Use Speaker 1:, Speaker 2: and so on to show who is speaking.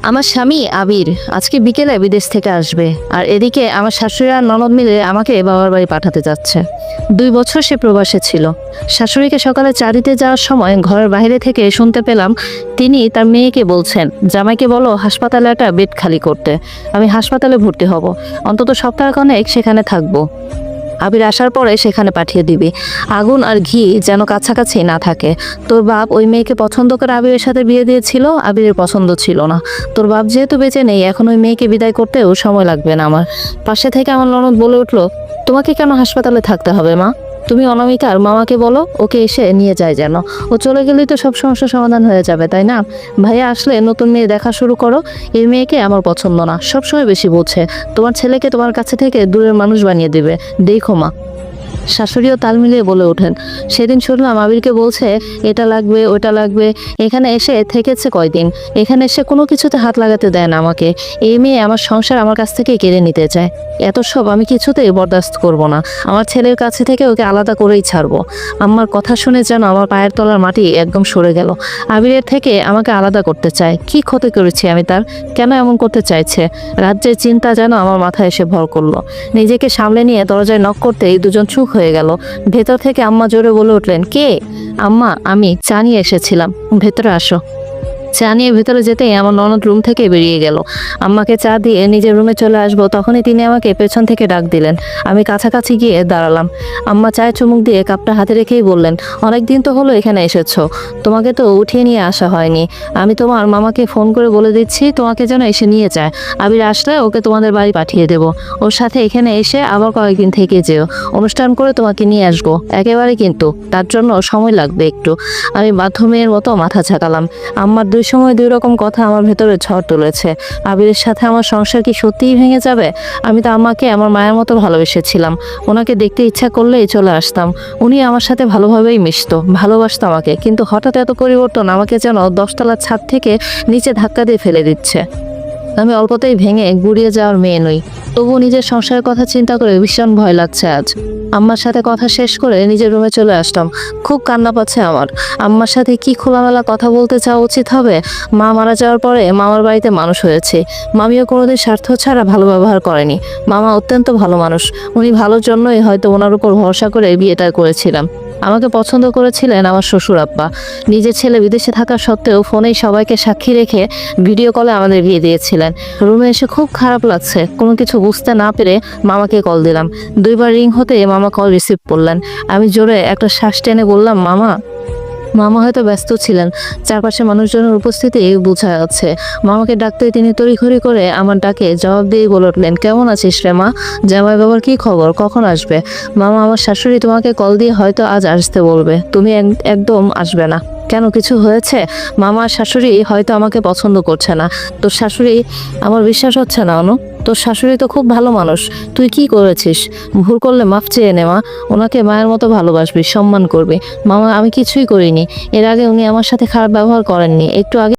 Speaker 1: আমার স্বামী আবির আজকে বিকেলে বিদেশ থেকে আসবে, আর এদিকে আমার শাশুড়ি আর ননদ মিলে আমাকে বাবার বাড়ি পাঠাতে যাচ্ছে। 2 বছর সে প্রবাসে ছিল। শাশুড়িকে সকালে চা দিতে যাওয়ার সময় ঘরের বাইরে থেকে শুনতে পেলাম তিনি তার মেয়েকে বলছেন, জামাইকে বলো হাসপাতালে একটা বেড খালি করতে, আমি হাসপাতালে ভর্তি হব, অন্তত সপ্তাহখানেক সেখানে থাকবো। আবির আসার পরে সেখানে পাঠিয়ে দিবি। আগুন আর ঘি যেন কাছাকাছি না থাকে। তোর বাপ ওই মেয়েকে পছন্দ করে আবিরের সাথে বিয়ে দিয়েছিল, আবিরের পছন্দ ছিল না। তোর বাপ যেহেতু বেঁচে নেই, এখন ওই মেয়েকে বিদায় করতেও সময় লাগবে না আমার। পাশে থেকে আমার ননদ বলে উঠলো, তোমাকে কেন হাসপাতালে থাকতে হবে মা? তুমি অনামিকার মামাকে বলো ওকে এসে নিয়ে যায় যেন। ও চলে গেলেই তো সব সমস্যার সমাধান হয়ে যাবে, তাই না? ভাইয়া আসলে নতুন মেয়ে দেখা শুরু করো। এই মেয়েকে আমার পছন্দ না, সবসময় বেশি বলছে। তোমার ছেলেকে তোমার কাছে থেকে দূরের মানুষ বানিয়ে দিবে, দেখো মা। শাশুড়িও তাল মিলিয়ে বলে ওঠেন, সেদিন শুনলাম আবিরকে বলছে এটা লাগবে ওটা লাগবে। এখানে এসে থেকেছে কয়দিন, এখানে এসে কোনো কিছুতে হাত লাগাতে দেয় না আমাকে। এই মেয়ে আমার সংসার আমার কাছ থেকে কেড়ে নিতে চায়। এত সব আমি কিছুতেই বরদাস্ত করব না। আমার ছেলের কাছে থেকে ওকে আলাদা করেই ছাড়বো। আমার কথা শুনে যেন আমার পায়ের তলার মাটি একদম সরে গেল। আবিরের থেকে আমাকে আলাদা করতে চায়। কি ক্ষতি করেছি আমি তার? কেন এমন করতে চাইছে? রাজ্যের চিন্তা যেন আমার মাথায় এসে ভর করলো। নিজেকে সামলে নিয়ে দরজায় নক করতে এই দুজন চুপ হয়ে গেল। ভেতর থেকে আম্মা জোরে বলে উঠলেন, কে? আম্মা, আমি চা নিয়ে এসেছিলাম, ভেতরে আসো। চা নিয়ে ভেতরে যেতেই আমার ননদ রুম থেকে বেরিয়ে গেল। আম্মাকে চা দিয়ে নিজের রুমে চলে আসবো, তখনই তিনি আমাকে পেছন থেকে ডাক দিলেন। আমি কাছাকাছি গিয়ে দাঁড়ালাম। আম্মা চায়ে চুমুক দিয়ে কাপটা হাতে রেখেই বললেন, অনেক দিন তো হলো এখানে এসেছো, তোমাকে তো উঠিয়ে নিয়ে আসা হয়নি। আমি তোমার মামাকে ফোন করে বলে দিচ্ছি তোমাকে যেন এসে নিয়ে যায়। আবির আসলে ওকে তোমাদের বাড়ি পাঠিয়ে দেব। ওর সাথে এখানে এসে আবার কয়েকদিন থেকে যেও, অনুষ্ঠান করে তোমাকে নিয়ে আসবো একেবারে, কিন্তু তার জন্য সময় লাগবে একটু। আমি মাধ্যমের মতো মাথা ঝাঁকালাম। আম্মার দুই সময় দুই রকম কথা আমার ভেতরে ঝড় তুলেছে। আবিরের সাথে আমার সংসার কি সত্যিই ভেঙে যাবে? আমি তো আম্মাকে আমার মায়ের মতো ভালোবেসেছিলাম। ওনাকে দেখতে ইচ্ছা করলেই চলে আসতাম। উনি আমার সাথে ভালোভাবেই মিশতো, ভালোবাসতো আমাকে, কিন্তু হঠাৎ এত পরিবর্তন আমাকে যেন 10তলার ছাদ থেকে নিচে ধাক্কা দিয়ে ফেলে দিচ্ছে। আমি অল্পতেই ভেঙে গুড়িয়ে যাওয়ার মেয়ে নই, তবু নিজের সংসারের কথা চিন্তা করে ভীষণ ভয় লাগছে আজ। আম্মার সাথে কথা শেষ করে নিজের রুমে চলে আসলাম। খুব কান্না পাচ্ছে আমার। আম্মার সাথে কি খোলামেলা কথা বলতে চাওয়া উচিত হবে? মা মারা যাওয়ার পরে মামার বাড়িতে মানুষ হয়েছে। মামিও কোনোদিন স্বার্থ ছাড়া ভালো ব্যবহার করেনি। মামা অত্যন্ত ভালো মানুষ। উনি ভালোর জন্যই হয়তো ওনার উপর ভরসা করে বিয়েটা করেছিলাম। আমাকে পছন্দ করেছিলেন আমার শ্বশুর আব্বা। নিজের ছেলে বিদেশে থাকা সত্ত্বেও ফোনেই সবাইকে সাক্ষী রেখে ভিডিও কলে আমাদের বিয়ে দিয়েছিলেন। রুমে এসে খুব খারাপ লাগছে। কোনো কিছু বুঝতে না পেরে মামাকে কল দিলাম। 2বার রিং হতে মামা কল রিসিভ করলেন। আমি জোরে একটা শ্বাস টেনে বললাম, মামা। মামা হয়তো ব্যস্ত ছিলেন, চারপাশে মানুষজনের উপস্থিতি বোঝা যাচ্ছে। মামাকে ডাকতে তিনি তড়িঘড়ি করে আমার ডাকে জবাব দিয়ে বলে উঠলেন, কেমন আছিস রে মা? জামাই বাবার কি খবর, কখন আসবে? মামা, আমার শাশুড়ি তোমাকে কল দিয়ে হয়তো আজ আসতে বলবে, তুমি একদম আসবে না। কেন, কিছু হয়েছে? মামা, শাশুড়ি হয়তো আমাকে পছন্দ করছে না। তোর শাশুড়ি? আমার বিশ্বাস হচ্ছে না অনু, তোর শাশুড়ি তো খুব ভালো মানুষ। তুই কি করেছিস? ভুল করলে মাফ চেয়ে নে মা। ওনাকে মায়ের মতো ভালোবাসবি, সম্মান করবি। মামা, আমি কিছুই করিনি। এর আগে উনি আমার সাথে খারাপ ব্যবহার করেননি। একটু আগে